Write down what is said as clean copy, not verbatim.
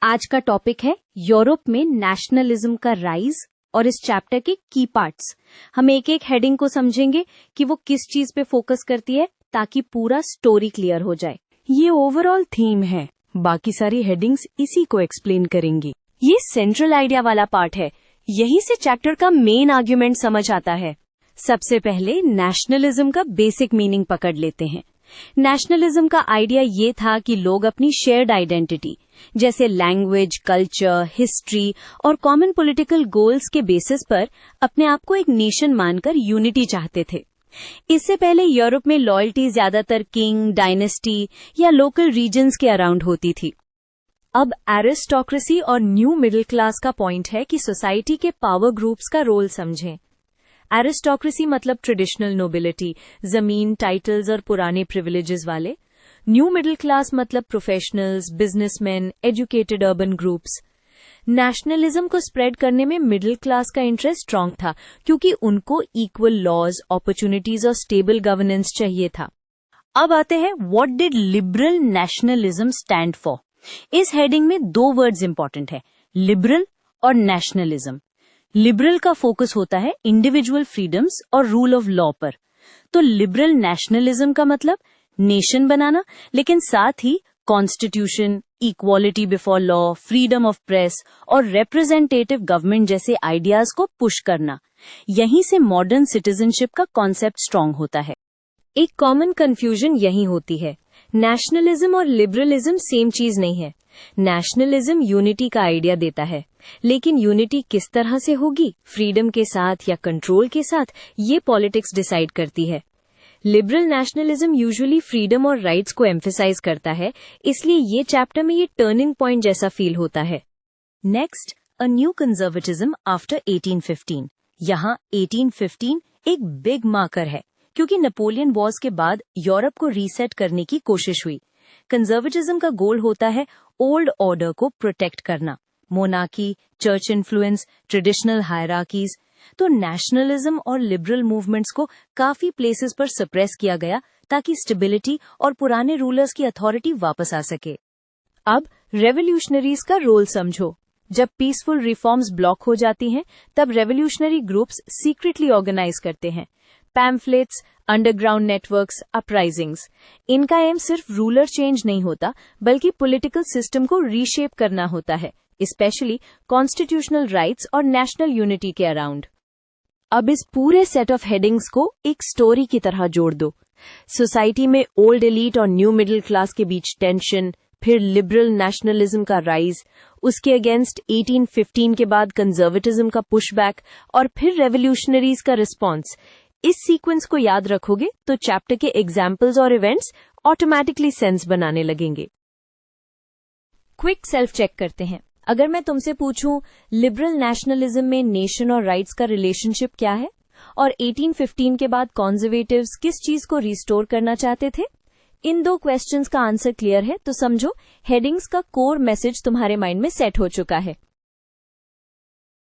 आज का टॉपिक है यूरोप में नेशनलिज्म का राइज और इस चैप्टर के की पार्ट्स। हम एक एक हेडिंग को समझेंगे कि वो किस चीज पे फोकस करती है ताकि पूरा स्टोरी क्लियर हो जाए। ये ओवरऑल थीम है, बाकी सारी हेडिंग्स इसी को एक्सप्लेन करेंगी। ये सेंट्रल आइडिया वाला पार्ट है, यहीं से चैप्टर का मेन आर्ग्यूमेंट समझ आता है। सबसे पहले नेशनलिज्म का बेसिक मीनिंग पकड़ लेते हैं। नेशनलिज्म का आइडिया ये था कि लोग अपनी शेयर्ड आइडेंटिटी जैसे लैंग्वेज, कल्चर, हिस्ट्री और कॉमन पॉलिटिकल गोल्स के बेसिस पर अपने आप को एक नेशन मानकर यूनिटी चाहते थे। इससे पहले यूरोप में लॉयल्टी ज्यादातर किंग, डायनेस्टी या लोकल रीजन्स के अराउंड होती थी। अब एरिस्टोक्रेसी और न्यू मिडिल क्लास का पॉइंट है कि सोसाइटी के पावर ग्रुप्स का रोल समझें। एरिस्टोक्रेसी मतलब ट्रेडिशनल नोबिलिटी, जमीन, टाइटल्स और पुराने प्रिविलेजेस वाले। न्यू मिडिल क्लास मतलब professionals, businessman, educated urban groups. Nationalism को स्प्रेड करने में मिडिल क्लास का इंटरेस्ट स्ट्रांग था क्योंकि उनको इक्वल लॉज, अपॉर्चुनिटीज और स्टेबल गवर्नेंस चाहिए था। अब आते हैं what did liberal nationalism stand for. इस हेडिंग में दो वर्ड्स इंपॉर्टेंट है, लिबरल और नेशनलिज्म। लिबरल का फोकस होता है इंडिविजुअल फ्रीडम्स और रूल ऑफ लॉ पर, तो लिबरल नेशनलिज्म का मतलब नेशन बनाना, लेकिन साथ ही constitution, equality before law, freedom of press और रिप्रेजेंटेटिव गवर्नमेंट जैसे आइडियाज को पुश करना। यहीं से मॉडर्न सिटीजनशिप का कॉन्सेप्ट स्ट्रांग होता है। एक कॉमन कंफ्यूजन यही होती है, नेशनलिज्म और लिबरलिज्म सेम चीज नहीं है। नेशनलिज्म यूनिटी का आइडिया देता है, लेकिन यूनिटी किस तरह से होगी, फ्रीडम के साथ या कंट्रोल के साथ, ये पॉलिटिक्स डिसाइड करती है। लिबरल नेशनलिज्म यूजुअली फ्रीडम और राइट्स को एम्फेसाइज करता है, इसलिए ये चैप्टर में ये टर्निंग पॉइंट जैसा फील होता है। Next, a new conservatism after 1815। यहाँ 1815 एक बिग मार्कर है क्योंकि नेपोलियन वॉर्स के बाद यूरोप को रीसेट करने की कोशिश हुई। कंजर्वेटिज्म का गोल होता है ओल्ड ऑर्डर को प्रोटेक्ट करना, monarchy, church influence, traditional hierarchies. तो नेशनलिज्म और लिबरल मूवमेंट्स को काफी प्लेसेस पर सप्रेस किया गया ताकि स्टेबिलिटी और पुराने रूलर्स की अथॉरिटी वापस आ सके। अब रेवोल्यूशनरीज का रोल समझो। जब पीसफुल रिफॉर्म्स ब्लॉक हो जाती हैं, तब रेवोल्यूशनरी ग्रुप्स सीक्रेटली ऑर्गेनाइज करते हैं। Pamphlets, underground networks, uprisings. इनका एम सिर्फ रूलर चेंज नहीं होता, बल्कि पॉलिटिकल सिस्टम को रीशेप करना होता है, स्पेशली कॉन्स्टिट्यूशनल राइट्स और नेशनल यूनिटी के अराउंड। अब इस पूरे सेट ऑफ हेडिंग्स को एक स्टोरी की तरह जोड़ दो। सोसाइटी में ओल्ड एलीट और न्यू मिडिल क्लास के बीच टेंशन, फिर लिबरल नेशनलिज्म का राइज, उसके अगेंस्ट 1815 के बाद कंजर्वेटिज्म का पुशबैक और फिर रेवोल्यूशनरीज का रिस्पॉन्स। इस सीक्वेंस को याद रखोगे तो चैप्टर के एग्जाम्पल्स और इवेंट्स ऑटोमेटिकली सेंस बनाने लगेंगे। क्विक सेल्फ चेक करते हैं। अगर मैं तुमसे पूछूं लिबरल नेशनलिज्म में नेशन और राइट्स का रिलेशनशिप क्या है, और 1815 के बाद कॉन्जर्वेटिव्स किस चीज को रिस्टोर करना चाहते थे, इन दो क्वेश्चंस का आंसर क्लियर है तो समझो हेडिंग्स का कोर मैसेज तुम्हारे माइंड में सेट हो चुका है।